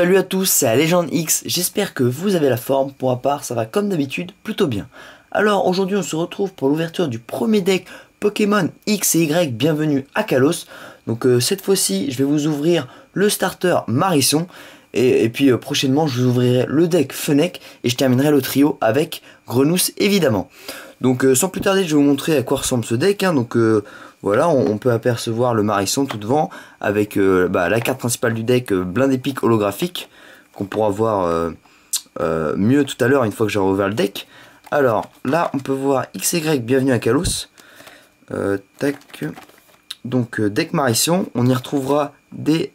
Salut à tous, c'est la Légende X, j'espère que vous avez la forme, pour ma part ça va comme d'habitude plutôt bien. Alors aujourd'hui on se retrouve pour l'ouverture du premier deck Pokémon X et Y, bienvenue à Kalos. Donc cette fois-ci je vais vous ouvrir le starter Marisson, et puis prochainement je vous ouvrirai le deck Fennec, et je terminerai le trio avec Grenousse évidemment. Donc sans plus tarder je vais vous montrer à quoi ressemble ce deck, donc voilà, on peut apercevoir le Marisson tout devant, avec la carte principale du deck, blindé pic holographique, qu'on pourra voir mieux tout à l'heure une fois que j'aurai ouvert le deck. Alors là on peut voir XY, bienvenue à Kalos. Tac. Donc deck Marisson, on y retrouvera des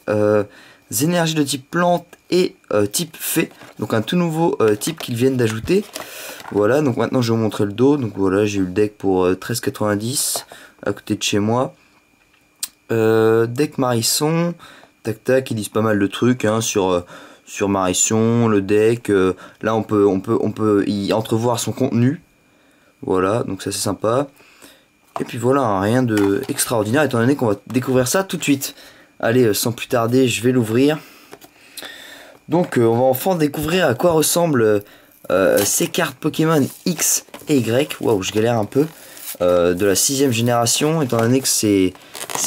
énergies de type plante et type fée, donc un tout nouveau type qu'ils viennent d'ajouter. Voilà, donc maintenant je vais vous montrer le dos. Donc voilà, j'ai eu le deck pour 13,90 à côté de chez moi. Deck Marisson, tac tac, ils disent pas mal de trucs sur Marisson, le deck. Là on peut y entrevoir son contenu. Voilà, donc ça c'est sympa. Et puis voilà, rien de extraordinaire étant donné qu'on va découvrir ça tout de suite. Allez, sans plus tarder, je vais l'ouvrir. Donc on va enfin découvrir à quoi ressemblent ces cartes Pokémon X et Y. Waouh, je galère un peu. De la 6ème génération, étant donné que c'est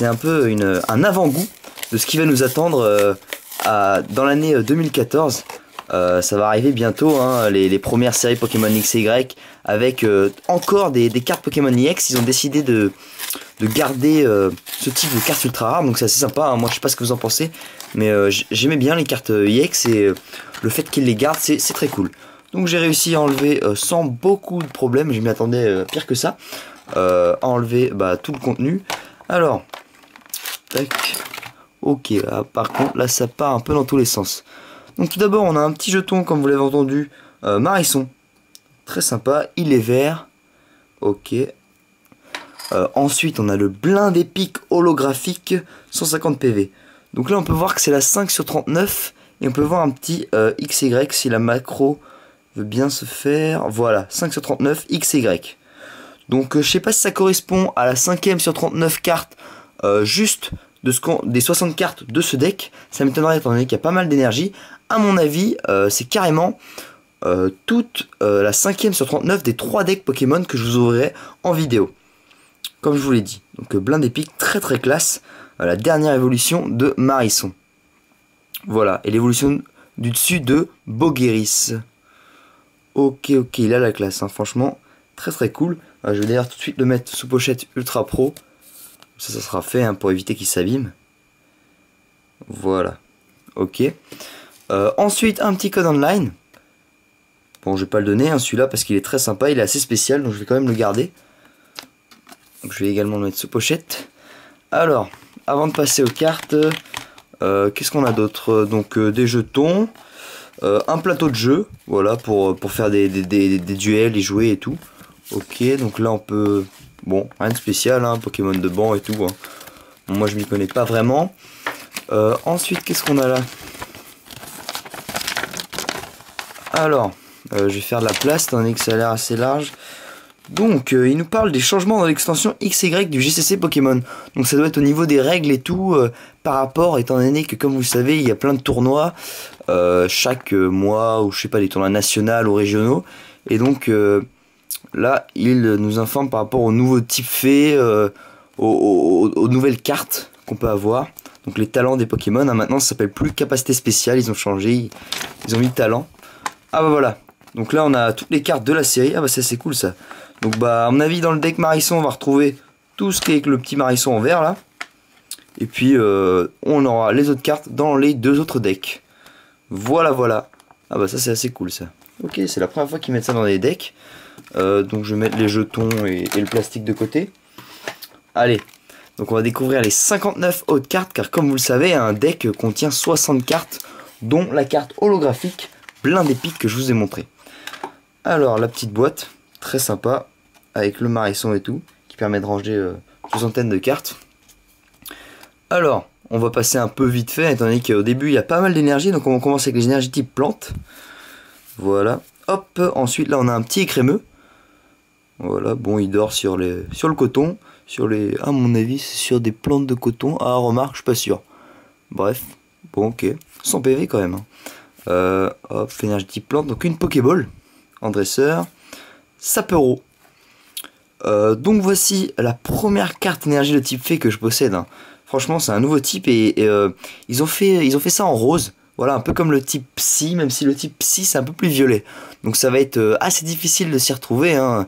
un peu un avant-goût de ce qui va nous attendre dans l'année 2014. Ça va arriver bientôt, les premières séries Pokémon X et Y, avec encore des cartes Pokémon EX. Ils ont décidé de garder ce type de cartes ultra rares, donc c'est assez sympa, moi je sais pas ce que vous en pensez, mais j'aimais bien les cartes EX, et le fait qu'ils les gardent, c'est très cool. Donc j'ai réussi à enlever sans beaucoup de problèmes, je m'y attendais pire que ça, à enlever tout le contenu. Alors, tac, ok, là, par contre là ça part un peu dans tous les sens. Donc tout d'abord on a un petit jeton, comme vous l'avez entendu, Marisson, très sympa, il est vert, ok. Ensuite on a le blindé pic holographique, 150 PV. Donc là on peut voir que c'est la 5/39, et on peut voir un petit XY si la macro veut bien se faire. Voilà, 5/39 XY. Donc je sais pas si ça correspond à la 5ème/39 cartes juste des 60 cartes de ce deck. Ça m'étonnerait étant donné qu'il y a pas mal d'énergie. À mon avis c'est carrément toute la 5ème/39 des 3 decks Pokémon que je vous ouvrirai en vidéo, comme je vous l'ai dit. Donc blindé pic, très très classe, la dernière évolution de Marisson. Voilà, et l'évolution du dessus de Bogueris. Ok, il a la classe, franchement, très très cool. Je vais d'ailleurs tout de suite le mettre sous pochette Ultra Pro. Ça sera fait pour éviter qu'il s'abîme. Voilà, ok. Ensuite, un petit code online. Bon, je vais pas le donner, celui-là, parce qu'il est très sympa, il est assez spécial, donc je vais quand même le garder. Donc je vais également le mettre sous pochette. Alors, avant de passer aux cartes, qu'est-ce qu'on a d'autre? Donc des jetons. Un plateau de jeu, voilà, pour faire des duels et jouer et tout. Ok, donc là on peut... Bon, rien de spécial, Pokémon de banc et tout. Bon, moi je m'y connais pas vraiment. Ensuite, qu'est-ce qu'on a là? Alors, je vais faire de la place, étant donné que ça a l'air assez large. Donc, il nous parle des changements dans l'extension XY du GCC Pokémon. Donc ça doit être au niveau des règles et tout, par rapport, étant donné que, comme vous le savez, il y a plein de tournois chaque mois, ou je sais pas, des tournois nationaux ou régionaux. Et donc, là, il nous informe par rapport aux nouveaux types faits, aux nouvelles cartes qu'on peut avoir. Donc les talents des Pokémon, maintenant ça s'appelle plus capacité spéciale, ils ont changé, ils ont mis talent. Ah bah voilà, donc là on a toutes les cartes de la série, ah bah ça c'est cool ça. Donc à mon avis dans le deck Marisson on va retrouver tout ce qui est avec le petit Marisson en vert là. Et puis on aura les autres cartes dans les 2 autres decks. Voilà. Ah bah ça c'est assez cool ça. Ok, c'est la première fois qu'ils mettent ça dans les decks. Donc je vais mettre les jetons et le plastique de côté. Allez, donc on va découvrir les 59 autres cartes, car comme vous le savez un deck contient 60 cartes, dont la carte holographique blindé pic que je vous ai montré. Alors la petite boîte, très sympa, avec le Marisson et tout, qui permet de ranger une soixantaine de cartes. Alors, on va passer un peu vite fait, étant donné qu'au début il y a pas mal d'énergie, donc on va commencer avec les énergies type plante. Voilà, hop, ensuite là on a un petit écrémeux. Voilà, bon il dort sur le coton, à mon avis c'est sur des plantes de coton, remarque, je suis pas sûr. Bref, Bon, ok. 100 PV quand même. Hop, énergie type plante. Donc une Pokéball en dresseur. Sapero. Donc voici la première carte énergie de type fée que je possède. Hein. Franchement, c'est un nouveau type et ils ont fait ça en rose. Voilà, un peu comme le type Psy, même si le type Psy c'est un peu plus violet. Donc ça va être assez difficile de s'y retrouver, hein.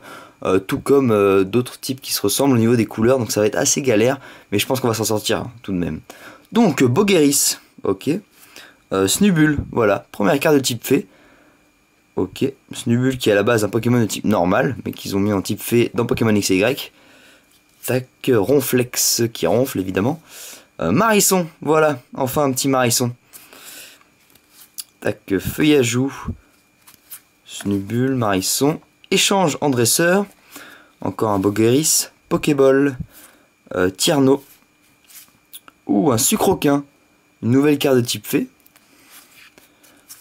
Tout comme d'autres types qui se ressemblent au niveau des couleurs. Donc ça va être assez galère, mais je pense qu'on va s'en sortir hein, tout de même. Donc Bogeris, ok. Snubbull, voilà, première carte de type fée. Ok, Snubbull qui est à la base un Pokémon de type normal, mais qu'ils ont mis en type fée dans Pokémon XY. Tac, Ronflex qui ronfle évidemment. Marisson, voilà, enfin un petit Marisson. Tac, Feuillajou, Snubbull, Marisson. Échange en dresseur. Encore un Bogeris, Pokéball, Tierno. Ou un Sucroquin, une nouvelle carte de type fée.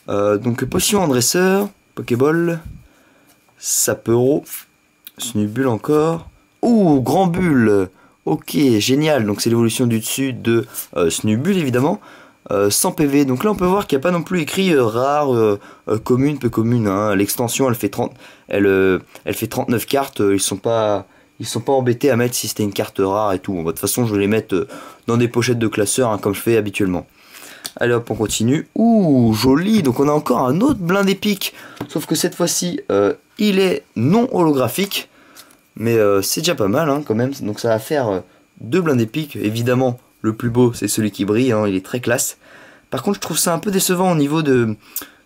Donc potion en dresseur, Pokéball, Sapero, Snubbull encore. Ouh, Grand Bulle. Ok, génial. Donc c'est l'évolution du dessus de Snubbull évidemment. 100 PV. Donc là on peut voir qu'il n'y a pas non plus écrit rare, commune, peu commune. Hein. L'extension elle fait 39 cartes. Ils sont pas embêtés à mettre si c'était une carte rare et tout. Bon, de toute façon je vais les mettre dans des pochettes de classeurs hein, comme je fais habituellement. Allez hop, on continue. Ouh, joli. Donc on a encore un autre blind épique. Sauf que cette fois-ci, il est non holographique. Mais c'est déjà pas mal hein, quand même. Donc ça va faire deux blindes épiques. Évidemment, le plus beau, c'est celui qui brille. Hein, il est très classe. Par contre, je trouve ça un peu décevant au niveau de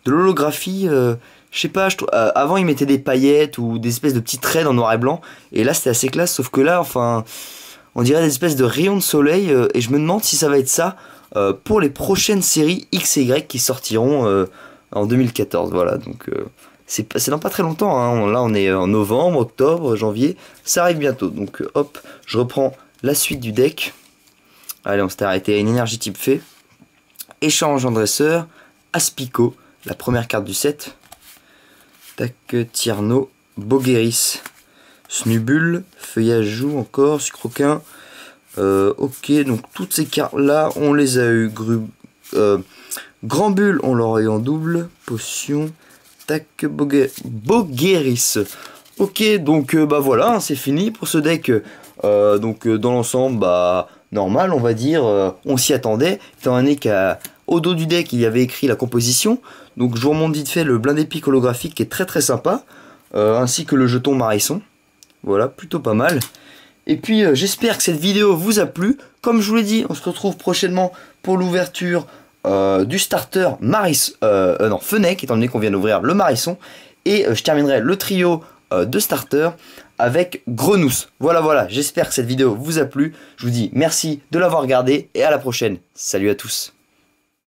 l'holographie. Je sais pas, avant ils mettaient des paillettes ou des espèces de petits traits en noir et blanc. Et là, c'était assez classe. Sauf que là, enfin, on dirait des espèces de rayons de soleil. Et je me demande si ça va être ça. Pour les prochaines séries X et Y qui sortiront en 2014. Voilà, donc c'est dans pas très longtemps. Hein. Là, on est en novembre, octobre, janvier. Ça arrive bientôt. Donc hop, je reprends la suite du deck. Allez, on s'est arrêté à une énergie type fée. Échange en dresseur. Aspico, la première carte du set. Tac, Tierno, Bogeris, Snubbull, Feuillajou encore, Sucroquin. Ok, donc toutes ces cartes là, on les a eu. Grand Bulle, on l'aura eu en double. Potion, tac, Bogeris. Ok, donc bah voilà, c'est fini pour ce deck. Donc dans l'ensemble, bah normal, on va dire. On s'y attendait, étant donné qu'au dos du deck, il y avait écrit la composition. Donc je vous remonte vite fait le blind épique holographique qui est très très sympa. Ainsi que le jeton Marisson. Voilà, plutôt pas mal. Et puis j'espère que cette vidéo vous a plu. Comme je vous l'ai dit, on se retrouve prochainement pour l'ouverture du starter Fennec, étant donné qu'on vient d'ouvrir le Marisson. Et je terminerai le trio de starter avec Grenousse. Voilà, j'espère que cette vidéo vous a plu. Je vous dis merci de l'avoir regardé et à la prochaine. Salut à tous.